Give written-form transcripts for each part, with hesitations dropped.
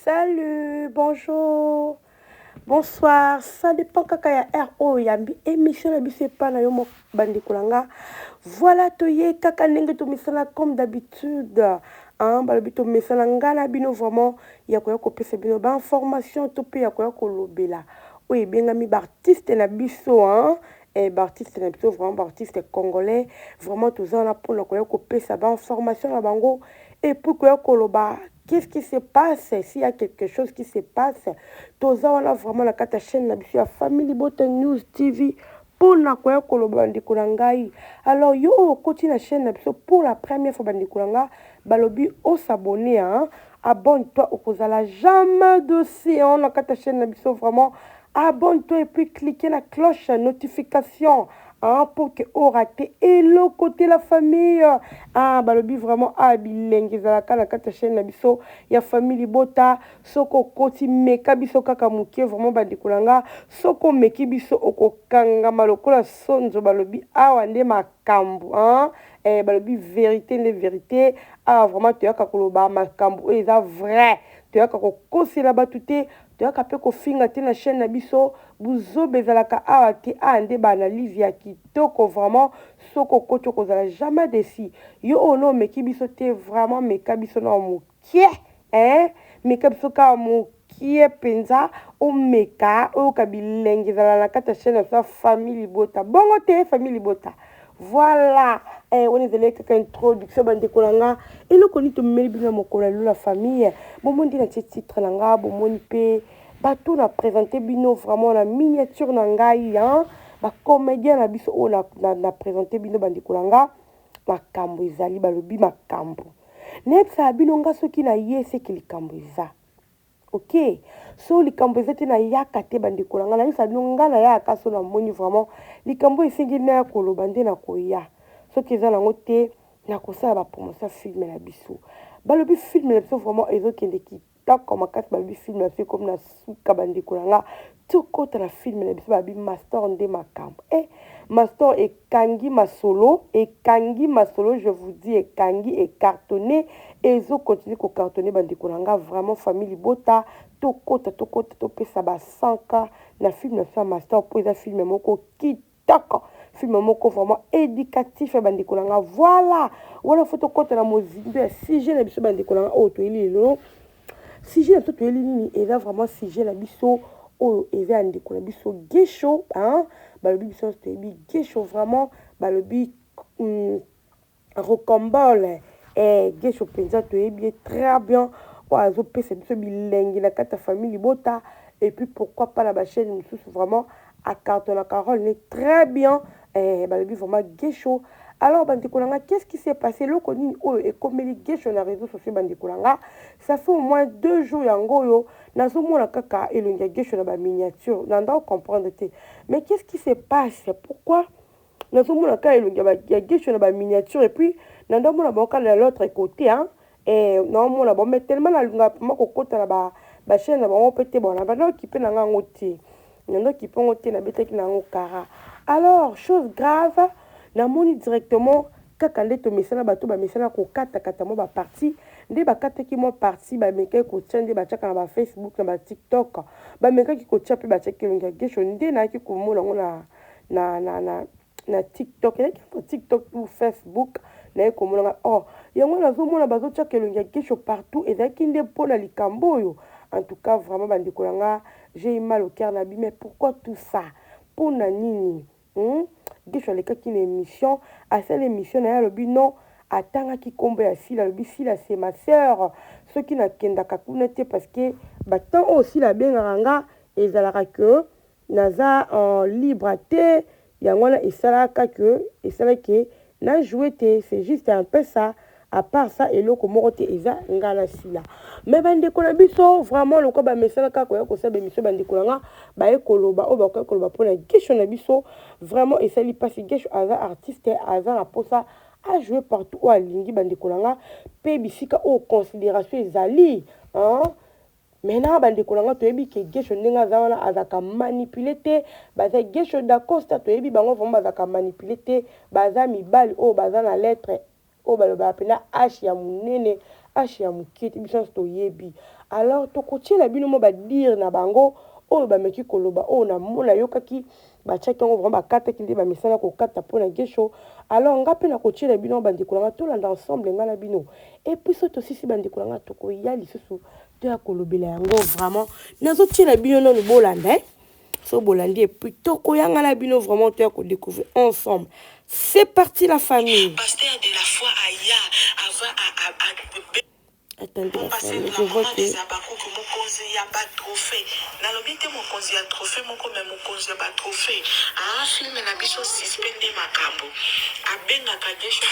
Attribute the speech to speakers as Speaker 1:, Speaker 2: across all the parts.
Speaker 1: Salut, bonjour, bonsoir, ça dépend kaka ya RO yambi émission na biso epa na yo mo bandikolanga. Voilà toye kaka ndenge to misala comme d'habitude. Balobi to misala ngana bino vraiment ya koya kopesa bino ba information to pe ya koya kolobela. Oui, bengami ba artiste na biso artiste na biso vraiment artiste congolais vraiment toza na pour koya kopesa ba information na bango et pour koya koloba. Qu'est-ce qui se passe? S'il y a quelque chose qui se passe, toza wana vraiment la kata chaîne na biso ya Family Bota News TV pour na koya koloba ndeko na ngai. Alors yo continue la chaîne na biso pour la première fois bandeko na nga balobi o s'abonner abonne-toi au kozala jamais dossier na kata chaîne na biso vraiment abonne-toi et puis cliquez la cloche notification pour que on rate et le côté la famille balobi vraiment bilenge zalaka na kata chaîne na biso ya Family Bota soko koti meka biso kaka mukie vraiment bandikolanga soko meki biso okokanga malokola sonzo balobi awa nde makambu balobi vérité nde vérité vraiment toyaka koloba makambu eza vrai toyaka kokosela batu te toyaka pe kofinga te na chaîne na biso buzobezalaka awa te nde baanalyse ya kitoko vraiment soko koti okozala jamais desi yo ono meki biso te vraiment meka biso na mokie meka biso kaka mokie mpenza omeka oyoka bilenge ezala na kati ya chaîne na biso ya Family Bota bongo te Family Bota. Voilà, on est allé avec introduction bandeko nanga eloko ni to meli bina mokolo la famille bomondi na titre nanga bomoni pe bato na présenter bino vraiment la miniature nangai ba comédien na biso na présenter bino bandeko nanga makambo ezali balobi makambo nepsa bino nga soki na yese ke likambo eza. Ok, so likambo ezate na yaka te bandeko nanga na yesa bino nga na yaka so na moni vraiment likambo esengi na ya koloba nde na koya soki eza nango te na kosala ba promotion film na biso balobi film na biso vraiment ezokende kitoko makasi balobi film na biso comme na suka bandeko nanga tokota na film na biso balobi master nde makambo master ekangi masolo je vous dis ekangi ecartonné ezokontinue kocartonné bandeko nanga vraiment Family Bota tokota topesa ba 100K na film na biso master po eza film moko kitoko film moko vraiment éducatif bandeko nanga voilà faut kota na mozindo ya sujet na biso bandeko nanga toyeli lelo sujet na toyeli nini eza vraiment sujet na biso oyo eza ndeko na biso gesho balobi biso toyebi gesho vraiment balobi rocombole gesho penza toyebi très bien azopesa biso bilenge na kata Family Bota et puis pourquoi pas la chaîne mosusu vraiment à carton la carole est très bien balobi vraiment gesho. Alors bandeko nanga qu'est-ce qui s'est passé loko nini oyo ekomeli gesho na réseaux sociaux bandeko nanga ça fait au moins 2 jours yango yo nazomona kaka elongi ya gesho na ba miniature nanda comprendre te mais qu'est-ce qui se passe pourquoi nazomona kaka elongi ya gesho na ba miniature et puis nanda mona boka na l'autre côté non mona bon mais tellement na lunga mako kota na ba chaîne na bango pété bon na bana qui peut nanga ngoti nanda qui peut ngoti na beteki na ngo kara. Alors chose grave namoni directement kaka nde tomesana bato bamesana kokata mo baparti nde bakataki mo parti bamekaki kotia nde batiaka na bafacebook na batiktok bamekaki kotia mpe batiaki elongi ya gesho nde nayaki komona yango na tiktok eyaki po tiktok ou facebook naye komonanga yango nazomona bazotiaka elongi ya gesho partout ezalaki nde mpona likambo oyo. En tout cas vraiment bandeko nanga j'ai eu mal au cœur na bi mais pourquoi tout ça mpona nini gesho alekaki na émission asala émission na ye alobi non atangaki kombo ya sila alobi sila c'est ma sœur soki nakendaka kuna te parce que batemps oyo sila abengaka nga ezalaka ke naza en libre te yango wana esalaki na joué te c'est juste un peu ça à part ça eloko moko te eza nga na sila mais bandeko na biso vraiment loko bamesana kaka koya kosala bemission bandeko nanga baye koloba oyo bakoya koloba mpona gesho na biso vraiment esali mpasi gesho aza artiste aza na posa a jouer partout oyo alingi bandeko nanga mpe bisika oyo considération ezali maintenant bandeko nanga toyebi ke gesho ndenge aza wana azaka manipule te baza gesho dacosta toyebi bango vraiment bazaka manipule te baza mibali oyo baza na lettre oyo balobaka mpena h ya monene ashe ya mokie te biso nyonso toyebi. Alors tokotiela bino mo badire na bango oyo bameki koloba oyo namona yokaki batiaki yango vraiment bakataki nde bamisala kokata mpona Gesho. Alors nga mpe nakotiela bino bandeko na nga tolanda ensemble nga na bino epuis so tosisi bandeko na nga tokoya lisusu toya kolobela yango vraiment nazotiela bino nanu bolanda so bolandi epuis tokoyanga na bino vraiment toya kodécouvrir ensemble. C'est parti la famille.
Speaker 2: Pasteur de la foi Aya
Speaker 1: Attendez la famille,
Speaker 2: je vois que il y a pas trophée. Dans le but mon conseil a trophée mon comme mon conseil pas trophée. Ah film na biso suspendé makambo. Abenga kagesho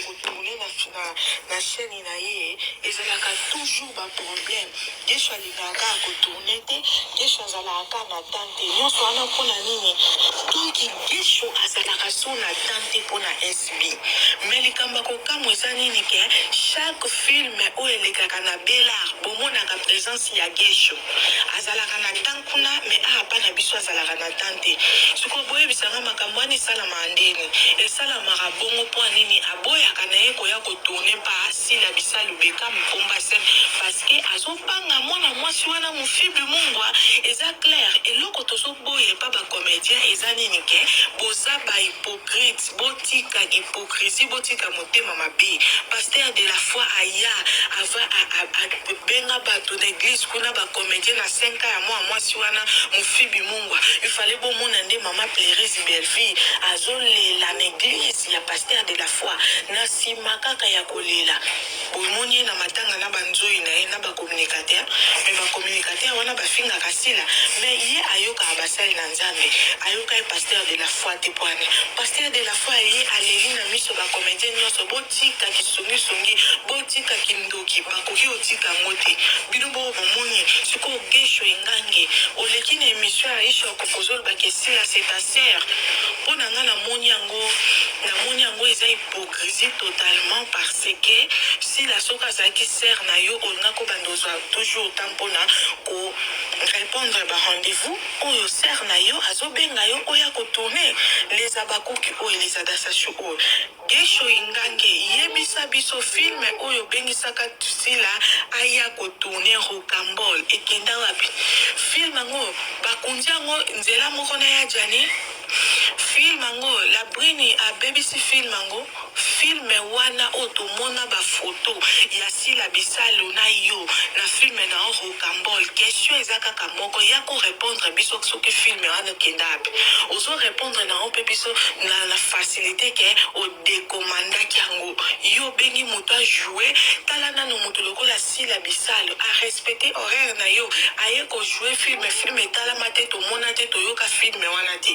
Speaker 2: ko tourner na chaîne na ye ezalaka toujours ba problème. Gesho alingaka ko tourner te, gesho azalaka na tante. Nyonso wana pona nini? Donc gesho azalaka so na tante pona SB. Mais likamba ko kamweza nini ke chaque film o elekaka na belar bomonaka présence ya Gesho azalaka na tankuna mais apa na biso azalaka na tante siko boyebisanga makambo wana esalama ndeni esalamaka bongo mpo nini aboyaka na ye koya kotourne pa asila bisalu beka mpomba sen parce que azopanga mwana mwasi wana mofible mungwa eza clair eloko tozoboye pa bacomédien eza nini ke boza bahypocrite botika hypocrisie botika motema mabe. Pasteur de la foi Aya benga bato d'église kuna ba comédien na 5 ans ya mwasi wana mofibi mungwa il fallait bomona nde mama Plérisi Belleville azolela na église ya pasteur de la foi na sima kaka ya kolela bomoni na matanga na banzoi na ye na ba communicateur mais ba communicateur wana bafingaka sila mais ye ayoka basali na nzambe ayoka ye pasteur de la foi te poane pasteur de la foi ye aleli na miso ba comédien nyonso botika kisongi botika kindoki bakoki otika ngote bino bo bomoni siko Gesho engange oleki na émission ya Aisha kokozol bakesila c'est ta sœur pona nga na moni yango eza hypocrisie totalement parce que si la soka zaki sœur na yo olnga ko bandozwa toujours temps pona ko répondre ba rendez-vous oyo sœur na yo azobenga yo oya ko tourner les abakuki oyo les adasashu oyo Gesho engange yebisa biso film oyo bengisaka sila aya ko tourner rocambole ekenda wapi film ngo bakunzi ngo nzela moko na ya jani film ngo la brini a BBC film ngo film wana otomona ba photo ya sila bisalo na yo na film na rocambole question ezaka ka moko ya ko répondre biso soki film wana kenda wapi ozo répondre na on biso na la facilité que o décommanda kango yo bengi moto a jouer tala na no moto lokola sila bisalo a respecter horaire na yo aye ko jouer film tala mate to mona te to yoka film wana te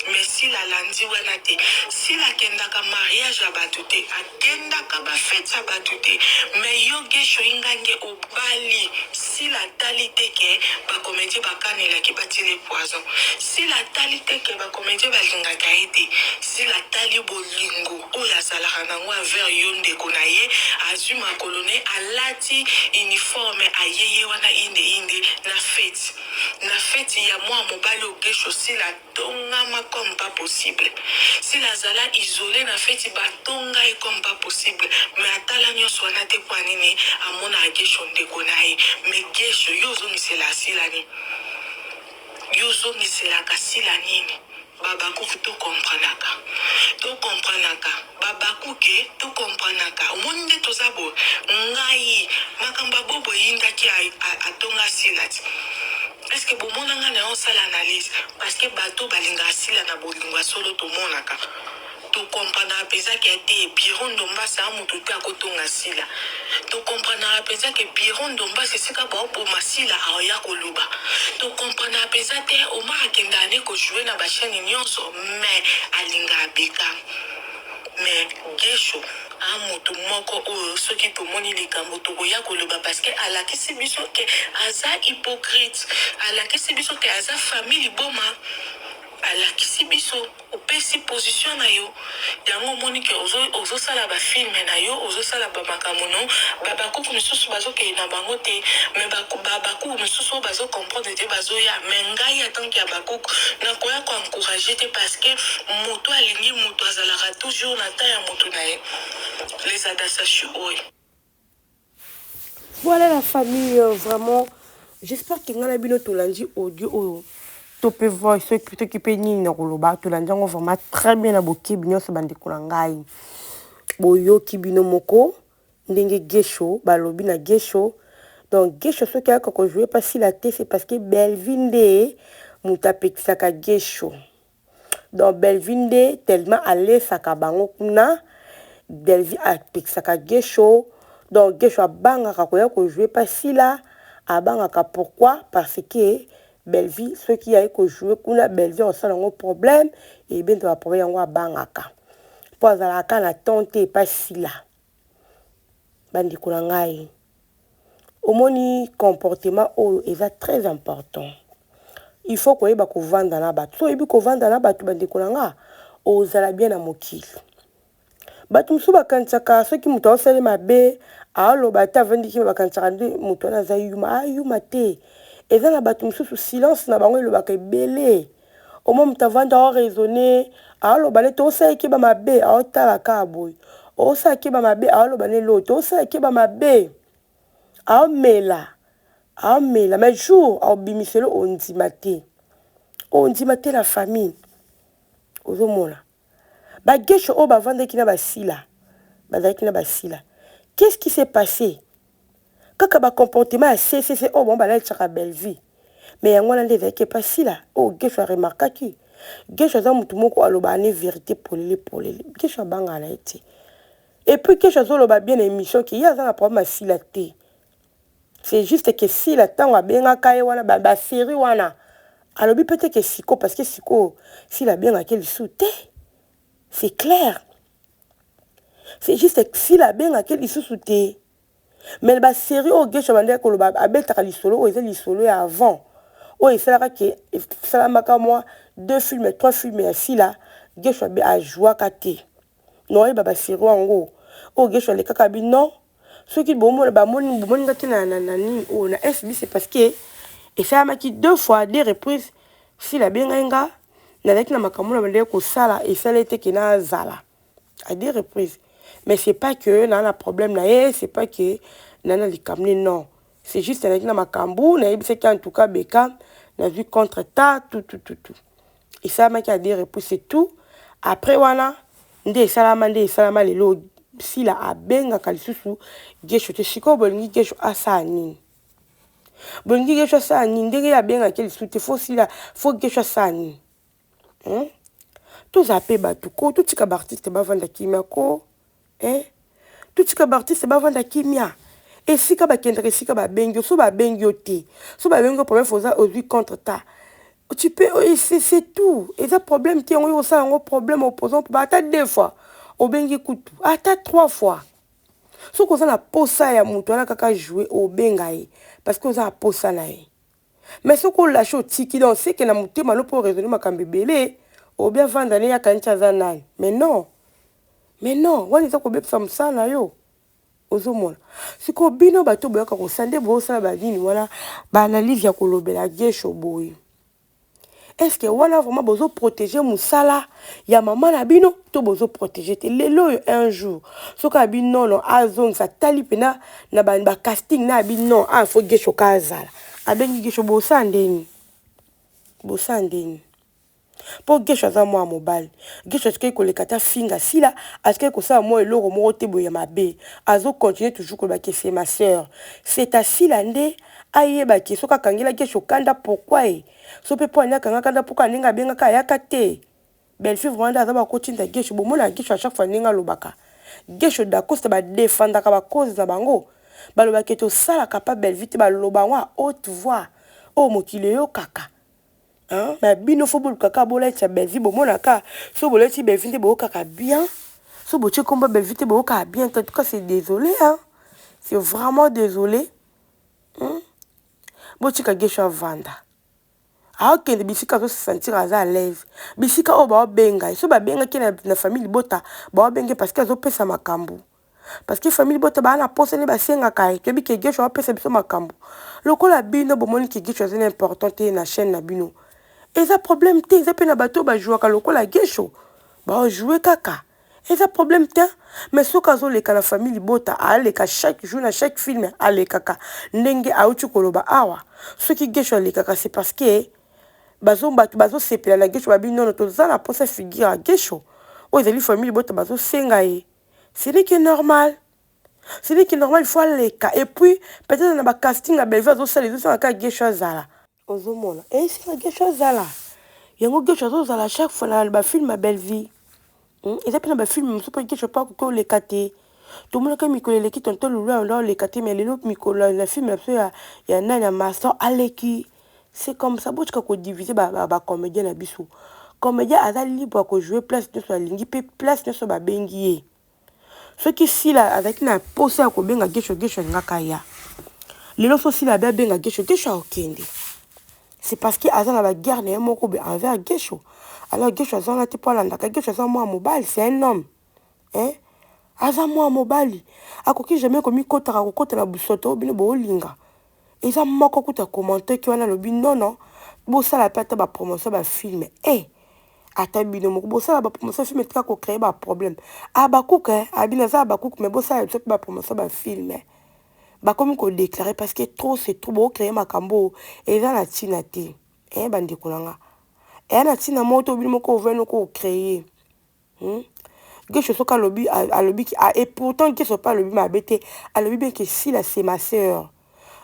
Speaker 2: mais si la landi wana te si la kendaka mariage a batute akendaka ba fête a batute mais yo Gesho ingange obali si la talité ke ba comédie bakanela ki batile poison si la talité ke ba comédie balingaka ete si la tali bolingo oyo azalaka nango envers yo ndeko na ye azwi makolone alati uniforme ayeye wana inde na fête ya mwa mobali o Gesho si la tongama comme pas possible si la zala isolé na fête batonga e comme pas possible mais atala nyonso wana te kwa nini amona Gesho ndeko na ye mais Gesho yozo misela silani yozo misela kasila nini babakuki to comprenaka babakuki to comprenaka omoni nde toza boye ngai makambo bobo yindaki atonga silati est-ce que bomonanga na osala analyse parce que bato balingaka sila na bolingo solo tomonaka to comprendre pesa que te Pierron Domba sa mutu te akotonga sila to comprendre pesa que Pierron Domba c'est sika ba po masila aya koluba to comprendre pesa te o ma akenda ne ko jouer na ba chaîne nyonso mais alinga beka mais Gesho amutu moko oyo soki tomoni likambo tokoya koloba parce que alakisi biso ke aza hypocrite alakisi biso ke aza famille boma alakisi biso opesi position na yo yango moni ke ozosala ba film na yo ozosala ba makambo no babakuku misusu bazokeye na bango te mais babakuku misusu bazo comprendre te bazoya mais ngai atanki ya bakuku nakoya ko encourager te parce que moto alingi moto azalaka toujours na ta ya moto na ye les adasashu oyo
Speaker 1: Voilà la famille, vraiment. J'espère que ngana bino tolandi audio oyo. Topé voir ceux qui peut ni na koloba tolandi ngo vraiment très bien na boki binyo se bandi kulangai. Boyo kibino moko ndenge gesho balobi na gesho. Donc gesho ceux qui a ko jouer pas si la tête c'est parce que Belvinde mutapekisaka gesho. Donc Belvinde tellement allé sakabango kuna Belvi apekisaka gesho. Donc gesho abangaka koya ko jouer pas si là abangaka pourquoi parce que Belvi ceux qui a ko jouer kuna Belvi on sent un problème et bien de la problème yango abangaka po azalaka na tente pas si là bandi kulangai omoni comportement oyo eza très important. Il faut que yeba ko vanda na batu so yebi ko vanda na batu bandi kulanga ozala bien na mokili batu musu bakansaka soki mutu osele mabe aloba ta vendiki bakansaka ndi mutu na za yuma te eza na batu musu silence na bango elobaka ebele omo mutu avanda o raisonner aloba le to osala ki ba mabe aotala ka boy osala ki ba mabe aloba ne loto osala ki ba mabe aomela mais jour aobimiselo ondima te la famille ozomona bagesho o bavandaki na basila bazalaki na basila. Qu'est-ce qui s'est passé kaka ba comportement ya CCC o bon balaichaka belle vie mais yango na ndeze ke pasila o gesho remarquaki gesho za mutu moko aloba ne vérité polele gesho banga na ete et puis gesho zoloba bien émission ki ya za na problème asila te. C'est juste que si la temps a bien akaye wana ba série wana alobi peut-être que siko parce que siko si la bien akeli souté c'est clair. C'est juste que si la bien akeli souté mais ba série o gesho bande ko loba abetaka lisolo o eza lisolo avant o esalaka ke salamaka moi 2 films 3 films ya sila gesho a joie kate non ba série wango o gesho le kaka bi non ceux qui bomona ba moni ngati na o na SB c'est parce que et ça m'a qui 2 fois des reprises si la bien nga na avec na makamuna bande ko sala et ça l'était qui na zala à des reprises mais c'est pas que na problème na c'est pas que nana likamne non c'est juste avec na makambu na c'est qu'en tout cas beka na vu contre ta tout et ça m'a qui a des reprises c'est tout après wana ndé salama lelo si la abenga kalisusu gesho te shiko bolingi gesho asani bolingi gesho asani ndenge ya benga kalisusu te faut si la faut gesho asani tous appé batu ko tout tika artiste ba vanda kimia ko tout tika artiste ba vanda kimia et si ka ba kendre si ka ba bengi so ba bengi te so ba bengi problème faut ça aujourd'hui contre ta tu peux c'est tout et ça problème qui on ça un problème opposant pour ba ta 2 fois au bengi kutu ata 3 fois so ko ça na posa ya mutu ana kaka jouer au bengai parce que ça a posa na ye mais so ko lâche au tiki donc c'est que na mutu malo pour raisonner makambebele au bien vendre ya kancha za nani mais non wani za ko bepsa msana yo ozomona siko bino bato boyoka ko sande bo sala ba dini wana ba analyse ya kolobela gesho boy. Est-ce que voilà vraiment besoin protéger musala ya maman na bino to besoin protéger te lelo un jour soka bino non azong sa tali pena na ba casting na bino faut gesho kazala abengi gesho bosandeni pour gesho za moi mobile gesho ce ko le kata finga sila aske ko sa moi eloko mo te boya mabe azo continuer toujours ko ba ke c'est ma sœur c'est ta sila nde ayeba ki soka kangela gesho kanda pourquoi so pe po anya kanga kanda pourquoi ninga benga ka yakate belle fille vraiment azaba ko tinda gesho bomona gesho à chaque fois ninga lobaka gesho da costa ba défendre ka ba cause za bango baloba ke to sala capable belle vite ba loba wa haute voix o mokile yo kaka mais bino fo bol kaka bola cha belle vie bomona ka so bola ti belle vite bo kaka bien so bo che combat belle vite bo kaka bien en tout cas c'est désolé c'est vraiment désolé bochika gesho vanda akende bisika zo se sentir à l'aise bisika o ba benga so ba benga ki na famille bota ba benga parce que zo pesa makambu parce que famille bota ba na posa ne ba senga kai to bi ke gesho ba pesa biso makambu lokola bino bo moni ke gesho c'est important te na chaîne na bino et ça problème te ça pe na bato ba jouer ka lokola gesho ba jouer kaka eza problème te. Mais soki azoleka na famille libota aleka chaque jour na chaque film alekaka ndenge auti koloba awa soki gesho alekaka c'est parce que bato bazosepela na gesho babi nono toza na mposa figure ya gesho oyo ezali famille libota bazosenga ye. Ce n'est que normal. Ce n'est que normal, il faut aller. Et puis, peut-être dans le casting, il y a des choses qui sont là. Et c'est quelque chose là. Il y a quelque chose là. Chaque fois, dans le film, ma belle vie. Et ça, dans le film, je ne sais pas que les catés. Tout le monde a mis les qui t'ont les catés, mais les autres, le film, il y a un master à l'équipe. C'est comme ça, tu peux diviser les comédiens à bisou. Comédien a libre pour jouer place de la ligne, place de la bengie. Ce qui si là avec na posé à kobenga gesho ngakaya lelo so si la benga gesho okende c'est parce que azana la guerre na moko be envers gesho alors gesho azana te pas landa ka gesho azana moi mobile c'est un homme azana moi mobile akoki jamais komi kotaka kokotela busoto bino bo linga eza moko kuta commenter ki wana lobi non bo sala pata ba promotion ba film ata bino moko bosala ba promotion film etika ko créer ba problème abakouk abina za abakouk mais bosala biso ba promotion ba film ba komi ko déclarer parce que trop c'est trop beau créer makambo eza na tina te bandi kolanga na tina moto bino moko veno ko créer gesho soka lobby alobi et pourtant gesho pas lobby ma bête alobi bien que si là c'est ma sœur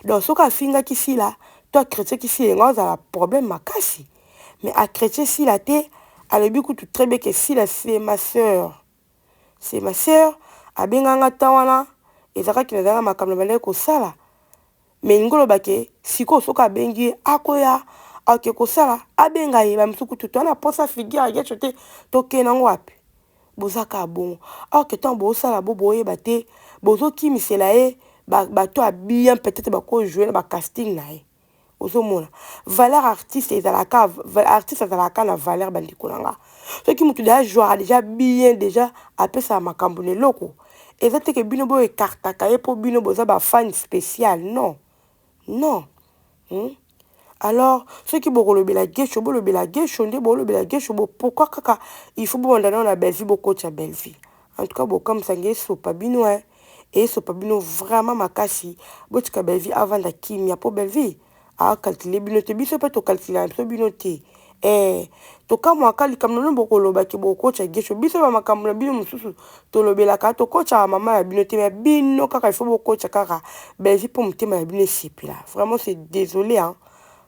Speaker 1: donc soka finga ki si là toi chrétien ki si nga za problème makasi mais à chrétien si là te alors, tout très bien que si là, c'est ma sœur. C'est ma sœur. Abenganga tawana. Et ça qui n'a ma caméra ko sala. Mais ngolo bake siko soka bengi akoya. Ok ko sala. Abenga ye ba msuku tout on a posa figure ya chote toke nango wapi. Bozaka bon. Ok tant bo sala bobo ye bate. Bozo ki misela e ba to bien peut-être ba ko jouer ba casting na e. Valeur artiste et artiste la valeur bandikolanga ce qui mutu jouera déjà bien déjà après ça makambone loko et ça que bino bo ekartaka et pour bino boza ba fan spécial non alors ceux qui bolobela gesho nde bolobela gesho pourquoi kaka il faut bon dans la belle vie beaucoup de belle vie en tout cas comme ça ngeso pas bino et so pas bino vraiment makasi botika belle vie avant la kimia pour belle vie calculer binote biso pe to calculer biso binote to kamwa kali kamno bokolo baki boko cha gesho biso ba makambo na bino mususu to lobela ka to kocha mama ya binote mais bino kaka il faut boko cha kaka bezi pour mutema ya bino sipila vraiment c'est désolé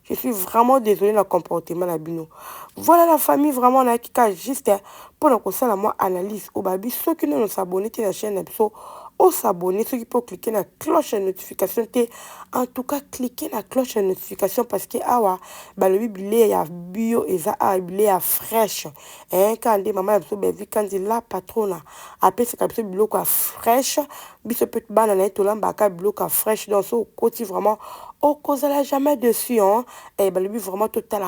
Speaker 1: je suis vraiment désolé le comportement la bino voilà la famille vraiment na kika juste pour na kosala moi analyse au babi ceux qui ne s'abonner à la chaîne episode au s'abonner, ceux qui peuvent cliquer la cloche de notification, en tout cas cliquer la cloche de notification parce que le bible il y a bio et ça il y a fraîche quand des maman quand il la patronne après c'est comme ça bilo quoi fraîche biso peut banana to lamba bilo quoi fraîche dans ce côté vraiment au cause là jamais dessus et le but vraiment total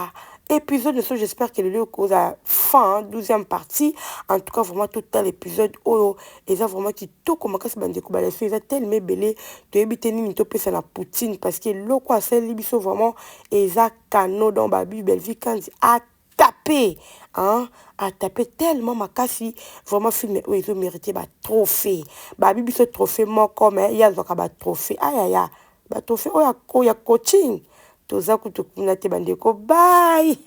Speaker 1: épisode de ce j'espère que le cause à fin 12e partie en tout cas vraiment total épisode et ça vraiment qui tout comment ça bande ko bala ça tellement belé to ebité ni to pesa la poutine parce que le quoi c'est libiso vraiment et ça cano dans ba bible vie quand a tapé a tapé tellement makasi vraiment film où ils ont mérité ba trophée ba bibiso trophée moi comme il y a ba trophée aïe ba trophée ya coaching toza kutukuna te bandeko bye